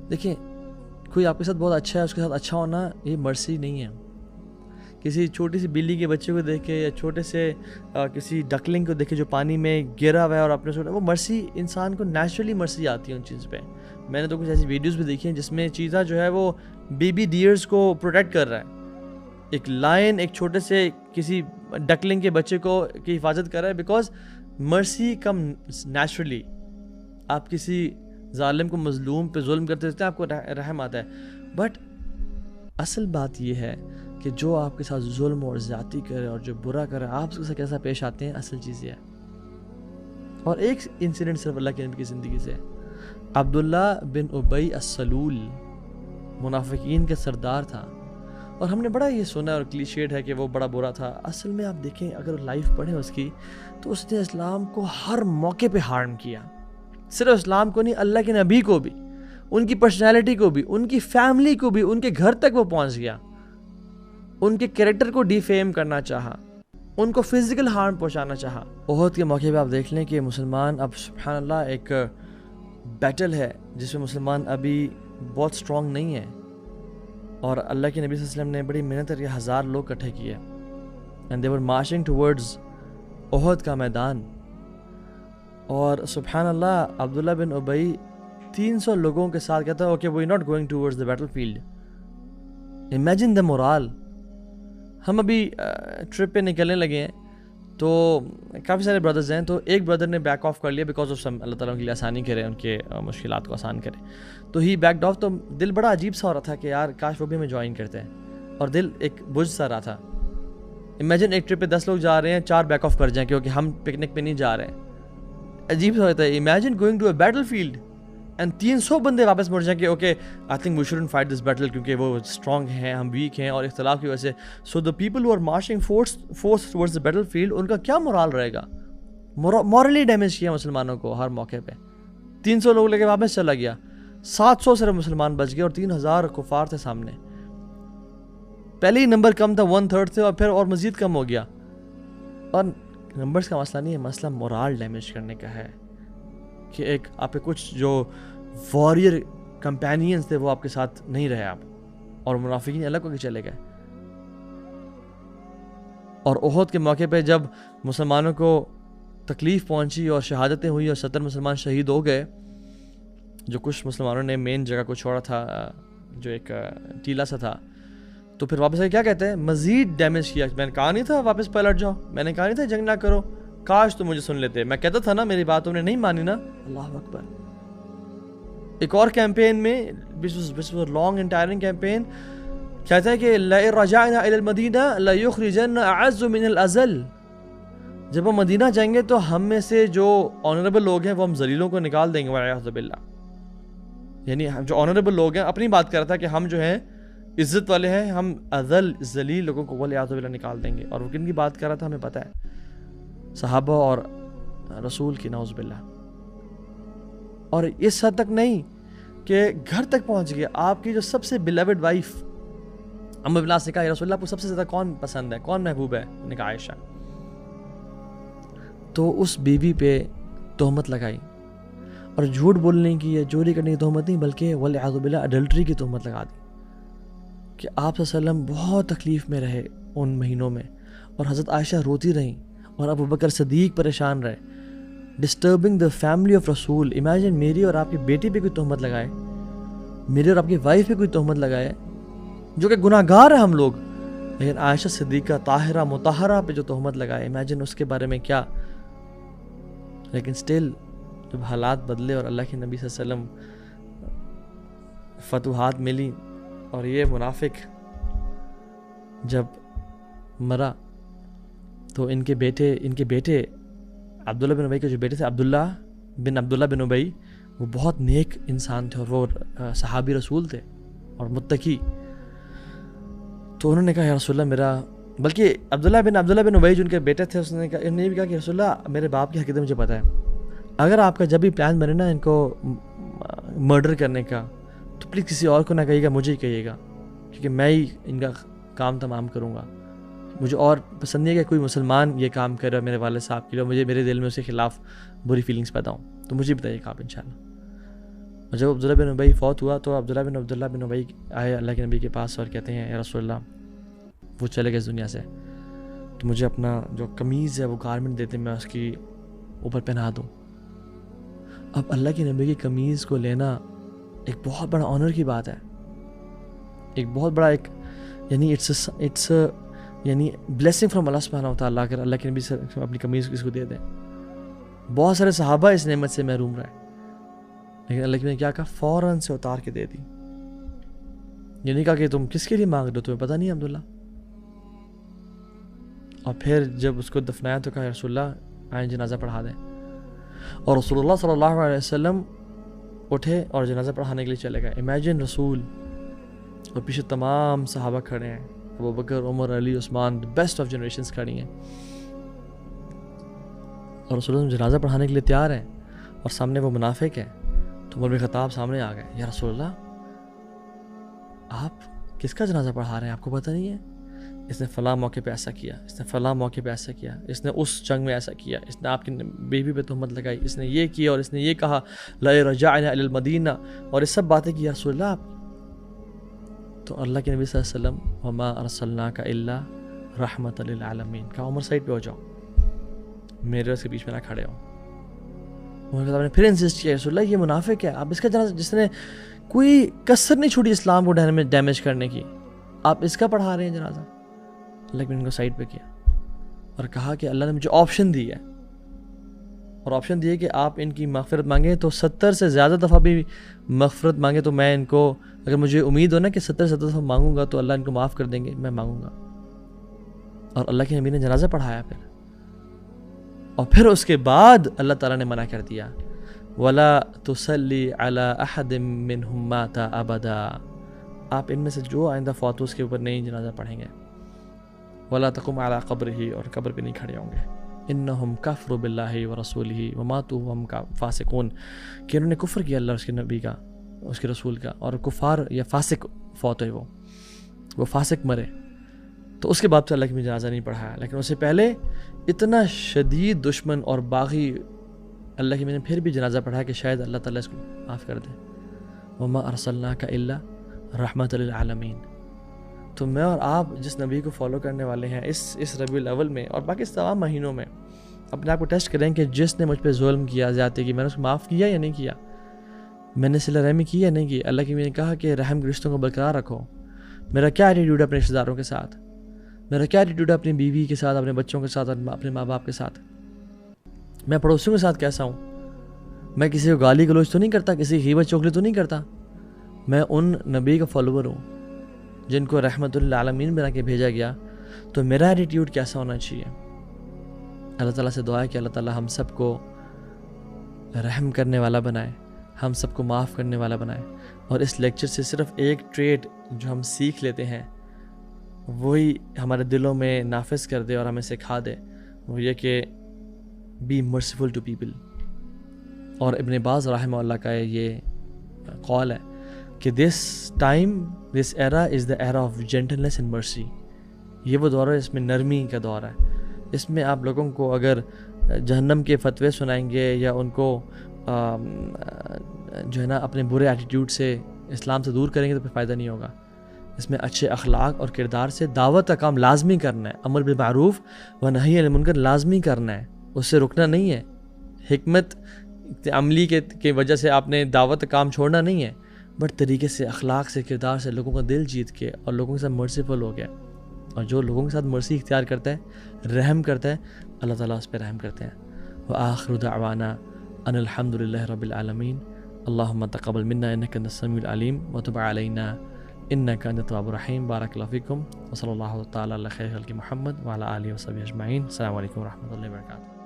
دیکھیں کوئی آپ کے ساتھ بہت اچھا ہے، اس کے ساتھ اچھا ہونا یہ مرسی نہیں ہے. کسی چھوٹی سی بلی کے بچے کو دیکھ کے یا چھوٹے سے کسی ڈکلنگ کو دیکھے جو پانی میں گرا ہوا ہے اور اپنے وہ مرسی، انسان کو نیچرلی مرسی آتی ہے ان چیز پہ. میں نے تو کچھ ایسی ویڈیوز بھی دیکھی ہیں جس میں چیتا جو ہے وہ بیبی ڈیئرز کو پروٹیکٹ کر رہا ہے. ایک لائن ایک چھوٹے سے کسی ڈکلنگ کے بچے کو کی حفاظت کر رہا ہے، بیکاز مرسی کم نیچرلی. آپ کسی ظالم کو مظلوم پہ ظلم کرتے ہیں آپ کو رحم آتا ہے. بٹ اصل بات یہ ہے کہ جو آپ کے ساتھ ظلم اور زیادتی کرے اور جو برا کرے آپ اس سے کیسا پیش آتے ہیں، اصل چیز یہ ہے. اور ایک انسیڈنٹ صرف اللہ کے نبی کی زندگی سے، عبداللہ بن ابی السلول منافقین کے سردار تھا، اور ہم نے بڑا یہ سنا اور کلیشیڈ ہے کہ وہ بڑا برا تھا. اصل میں آپ دیکھیں اگر لائف پڑھیں اس کی تو اس نے اسلام کو ہر موقع پہ ہارم کیا. صرف اسلام کو نہیں، اللہ کے نبی کو بھی، ان کی پرسنالٹی کو بھی، ان کی فیملی کو بھی، ان کے گھر تک وہ پہنچ گیا. ان کے کریکٹر کو ڈیفیم کرنا چاہا، ان کو فزیکل ہارم پہنچانا چاہا. احد کے موقع پہ آپ دیکھ لیں کہ مسلمان اب سبحان اللہ ایک بیٹل ہے جس میں مسلمان ابھی بہت سٹرونگ نہیں ہے، اور اللہ کے نبی صلی اللہ علیہ وسلم نے بڑی محنت کر کے 1000 لوگ اکٹھے کیے، and they were marching towards Uhud کا میدان. اور سبحان اللہ عبداللہ بن ابی 300 لوگوں کے ساتھ کہتا ہے okay we not going towards the battle field. Imagine the morale. ہم ابھی ٹرپ پہ نکلنے لگے ہیں تو کافی سارے بردرز ہیں، تو ایک بردر نے بیک آف کر لیا بیکاز آف سم، اللہ تعالیٰ ان کے لیے آسانی کرے، ان کے مشکلات کو آسان کرے. تو ہی بیکڈ آف. تو دل بڑا عجیب سا ہو رہا تھا کہ یار کاش وہ بھی ہمیں جوائن کرتے ہیں، اور دل ایک بجھ سا رہا تھا. امیجن ایک ٹرپ پہ 10 لوگ جا رہے ہیں، 4 بیک آف کر جائیں کیونکہ ہم پکنک پہ نہیں جا رہے ہیں. عجیب سا ہوتا ہے. Imagine going to a battlefield and 300 بندے واپس مڑ جائیں کہ okay I think we shouldn't fight this battle کیونکہ وہ اسٹرانگ ہیں، ہم ویک ہیں، اور اختلاف کی وجہ سے. So the people who are marching forth towards the battle field, ان کا کیا مورال رہے گا؟ مورلی ڈیمیج کیا مسلمانوں کو ہر موقع پہ. 300 لوگ لے کے واپس چلا گیا، 700 صرف مسلمان بچ گئے اور 3000 کفار تھے سامنے. پہلے ہی نمبر کم تھا، 1/3 تھے، اور پھر اور مزید کم ہو گیا. اور نمبرز کا مسئلہ نہیں ہے، مسئلہ مورال ڈیمیج کرنے کا ہے کہ ایک آپ کے کچھ جو واریر کمپینینز تھے وہ آپ کے ساتھ نہیں رہے آپ، اور منافقین الگ ہو کے چلے گئے. اور احد کے موقع پہ جب مسلمانوں کو تکلیف پہنچی اور شہادتیں ہوئی اور 70 مسلمان شہید ہو گئے، جو کچھ مسلمانوں نے مین جگہ کو چھوڑا تھا جو ایک ٹیلا سا تھا، تو پھر واپس کیا کہتے ہیں مزید ڈیمیج کیا. میں نے کہا نہیں تھا واپس پلٹ جاؤ، میں نے کہا نہیں تھا جنگ نہ کرو، کاش تو مجھے سن لیتے، میں کہتا تھا نا، میری بات تم نے نہیں مانی نا. اللہ اکبر. ایک اور کیمپین میں لانگ اینڈ ٹائرنگ کیمپین کہتا ہے کہ لَئِن رَجَعْنَا إِلَى الْمَدِينَةِ لَيُخْرِجَنَّ أَعَزُّ مِنَ الْأَذَلِّ. جب ہم مدینہ جائیں گے تو ہم میں سے جو آنریبل لوگ ہیں وہ ہم ذلیلوں کو نکال دیں گے، وَعِيَاذُ بِاللَّہ. یعنی جو آنریبل لوگ ہیں، اپنی بات کر رہا تھا کہ ہم جو ہیں عزت والے ہیں، ہم اذل ذلیل لوگوں کو وَعِيَاذُ بِاللَّہ نکال دیں گے. اور وہ کن کی بات کر رہا تھا ہمیں پتہ ہے، صحابہ اور رسول کی، نعوذ باللہ. اور اس حد تک نہیں کہ گھر تک پہنچ گیا. آپ کی جو سب سے بیلوڈ وائف ام بن سے کہا یا رسول اللہ آپ کو سب سے زیادہ کون پسند ہے، کون محبوب ہے؟ نے کہا عائشہ. تو اس بیوی پہ تہمت لگائی، اور جھوٹ بولنے کی یا چوری کرنے کی تہمت نہیں بلکہ والعیاذ باللہ اڈلٹری کی تہمت لگا دی کہ آپ صلی اللہ علیہ وسلم بہت تکلیف میں رہے ان مہینوں میں، اور حضرت عائشہ روتی رہیں، اور ابو بکر صدیق پریشان رہے. ڈسٹربنگ دا فیملی آف رسول. امیجن میری اور آپ کی بیٹی پہ کوئی تہمت لگائے، میری اور آپ کی وائف پہ کوئی تہمت لگائے، جو کہ گناہ گار ہیں ہم لوگ، لیکن عائشہ صدیقہ طاہرہ مطہرہ پہ جو تہمت لگائے، امیجن اس کے بارے میں کیا. لیکن سٹل جب حالات بدلے اور اللہ کے نبی صلی اللہ علیہ وسلم فتوحات ملی، اور یہ منافق جب مرا تو ان کے بیٹے عبداللہ بن ابی کے جو بیٹے تھے عبداللہ بن ابی، وہ بہت نیک انسان تھے اور وہ صحابی رسول تھے اور متقی. تو انہوں نے کہا یا رسول اللہ میرا، بلکہ عبداللہ بن ابی جو ان کے بیٹے تھے، انہوں نے بھی کہا کہ رسول اللہ میرے باپ کی حقیقت مجھے پتہ ہے، اگر آپ کا جب بھی پلان بنے نا ان کو مرڈر کرنے کا تو پلیز کسی اور کو نہ کہیے گا، مجھے ہی کہیے گا، کیونکہ میں ہی ان کا کام تمام کروں گا. مجھے اور پسند نہیں ہے کہ کوئی مسلمان یہ کام کرے میرے والد صاحب کے لیے، مجھے میرے دل میں اس کے خلاف بری فیلنگز پیدا ہوں، تو مجھے بتائیے گا آپ انشاءاللہ. اور جب عبداللہ بن ابی فوت ہوا تو عبداللہ بن ابی آئے اللہ کے نبی کے پاس اور کہتے ہیں یا رسول اللہ وہ چلے گئے اس دنیا سے، تو مجھے اپنا جو قمیض ہے وہ گارمنٹ دیتے میں اس کی اوپر پہنا دوں۔ اب اللہ کے نبی کی قمیض کو لینا ایک بہت بڑا آنر کی بات ہے، ایک بہت بڑا ایک یعنی اٹس یعنی بلیسنگ فرام اللہ سبحانہ و تعالیٰ اگر اللہ کے نبی سے اپنی قمیض کسی کو دے دیں۔ بہت سارے صحابہ اس نعمت سے محروم رہے، لیکن اللہ کے نبی نے کیا کہا، فوراً سے اتار کے دے دی۔ یہ نہیں کہا کہ تم کس کے لیے مانگ رہے ہو، تمہیں پتہ نہیں ہے عبداللہ۔ اور پھر جب اس کو دفنایا تو کہا یا رسول اللہ آئیں جنازہ پڑھا دیں، اور رسول اللہ صلی اللہ علیہ وسلم اٹھے اور جنازہ پڑھانے کے لیے چلے گئے۔ امیجن رسول اور پیچھے تمام صحابہ کھڑے ہیں، ابو بکر، عمر، علی، عثمان، بیسٹ آف جنریشنز کھڑی ہیں، اور رسول اللہ جنازہ پڑھانے کے لیے تیار ہیں، اور سامنے وہ منافق ہیں۔ تو عمر بن خطاب سامنے آ گئے، یا رسول اللہ آپ کس کا جنازہ پڑھا رہے ہیں، آپ کو پتہ نہیں ہے اس نے فلاں موقع پہ ایسا کیا، اس نے فلاں موقع پہ ایسا کیا، اس نے اس جنگ میں ایسا کیا، اس نے آپ کی بیوی پہ تہمت لگائی، اس نے یہ کیا، اور اس نے یہ کہا لا رجعنا الی المدینہ، اور اس سب باتیں کی یا رسول اللہ آپ۔ تو اللہ کے نبی صلی اللہ علیہ وسلم وما ارسلناک الا رحمۃ للعالمین کہا، عمر سائڈ پہ ہو جاؤ، میرے اس کے بیچ میں نہ کھڑے ہو۔ عمر خطاب نے پھر انسسٹ کیا، رسول اللہ یہ منافق ہے، آپ اس کا جنازہ، جس نے کوئی کسر نہیں چھوڑی اسلام کو ڈیمیج کرنے کی، آپ اس کا پڑھا رہے ہیں جنازہ۔ اللہ نے ان کو سائڈ پہ کیا اور کہا کہ اللہ نے مجھے آپشن دی ہے، اور آپشن دی ہے کہ آپ ان کی مغفرت مانگیں تو 70 سے زیادہ دفعہ بھی مغفرت مانگیں تو میں ان کو، اگر مجھے امید ہو نا کہ 70 دفعہ مانگوں گا تو اللہ ان کو معاف کر دیں گے، میں مانگوں گا۔ اور اللہ کے نبی نے جنازہ پڑھایا پھر، اور پھر اس کے بعد اللہ تعالیٰ نے منع کر دیا وَلَا تُصَلِّ عَلَىٰ أَحَدٍ مِّنْهُمْ مَاتَ أَبَدًا، آپ ان میں سے جو آئندہ فوت ہو اس کے اوپر نہیں جنازہ پڑھیں گے۔ وَلَا تَقُمْ عَلَىٰ قَبْرِهِ، اور قبر پہ نہیں کھڑے ہوں گے۔ إِنَّهُمْ كَفْرُوا بِاللَّهِ وَرَسُولِهِ وَمَاتُوا وَهُمْ فَاسِقُونَ، کہ انہوں نے کفر کیا اللہ اور اس کے نبی کا، اس کے رسول کا، اور کفار یا فاسق فوت ہوئے، وہ فاسق مرے، تو اس کے بعد سے اللہ کی جنازہ نہیں پڑھایا۔ لیکن اس سے پہلے اتنا شدید دشمن اور باغی اللہ کی میں نے پھر بھی جنازہ پڑھایا کہ شاید اللہ تعالیٰ اس کو معاف کر دے۔ وَمَا أَرْسَلْنَاكَ إِلَّا رَحْمَةً لِلْعَالَمِينَ۔ تو میں اور آپ جس نبی کو فالو کرنے والے ہیں اس ربیع الاول میں اور باقی اس تمام مہینوں میں، اپنے آپ کو ٹیسٹ کریں کہ جس نے مجھ پہ ظلم کیا، زیادتی کی، میں نے اس کو معاف کیا یا نہیں کیا، میں نے صلہ رحمی کی یا نہیں کی۔ اللہ کی میں نے کہا کہ رحم کے رشتوں کو برقرار رکھو۔ میرا کیا ایٹیٹیوڈ ہے اپنے رشتہ داروں کے ساتھ، میرا کیا ایٹیٹیوڈ ہے اپنی بیوی کے ساتھ، اپنے بچوں کے ساتھ، اپنے ماں باپ کے ساتھ، میں پڑوسیوں کے ساتھ کیسا ہوں، میں کسی کو گالی گلوچ تو نہیں کرتا، کسی کی غیبت چغلی تو نہیں کرتا، میں ان نبی کا فالوور ہوں جن کو رحمت للعالمین بنا کے بھیجا گیا، تو میرا ایٹیٹیوڈ کیسا ہونا چاہیے۔ اللہ تعالیٰ سے دعا ہے کہ اللہ تعالیٰ ہم سب کو رحم کرنے والا بنائے، ہم سب کو معاف کرنے والا بنائے، اور اس لیکچر سے صرف ایک ٹریٹ جو ہم سیکھ لیتے ہیں وہی ہمارے دلوں میں نافذ کر دے اور ہمیں سکھا دے، وہ یہ کہ بی مرسیفل ٹو پیپل۔ اور ابن باز رحمہ اللہ کا یہ قول ہے کہ this era is the era of gentleness and mercy, یہ وہ دور ہے اس میں نرمی کا دور ہے، اس میں آپ لوگوں کو اگر جہنم کے فتوے سنائیں گے یا ان کو جو ہے نا اپنے برے ایٹیٹیوڈ سے اسلام سے دور کریں گے تو پھر فائدہ نہیں ہوگا۔ اس میں اچھے اخلاق اور کردار سے دعوت کا کام لازمی کرنا ہے، امر بالمعروف و نہی عن المنکر لازمی کرنا ہے، اس سے رکنا نہیں ہے۔ حکمت عملی کے وجہ سے آپ نے دعوت کا کام چھوڑنا نہیں ہے، بٹ طریقے سے، اخلاق سے، کردار سے لوگوں کا دل جیت کے اور لوگوں کے ساتھ مرسیفل ہو گیا، اور جو لوگوں کے ساتھ مرسی اختیار کرتا ہے، رحم کرتا ہے، اللہ تعالیٰ اس پہ رحم کرتے ہیں۔ وآخر دعوانا ان الحمد للہ رب العالمین، اللہم تقبل منا انک انت السمیع العلیم وتب علینا انک انت التواب الرحیم۔ بارک اللہ فیکم وصلی اللہ تعالیٰ علی خیر خلق محمد وعلی آلہ وصحبہ اجمعین۔ السلام علیکم ورحمۃ اللہ وبرکاتہ۔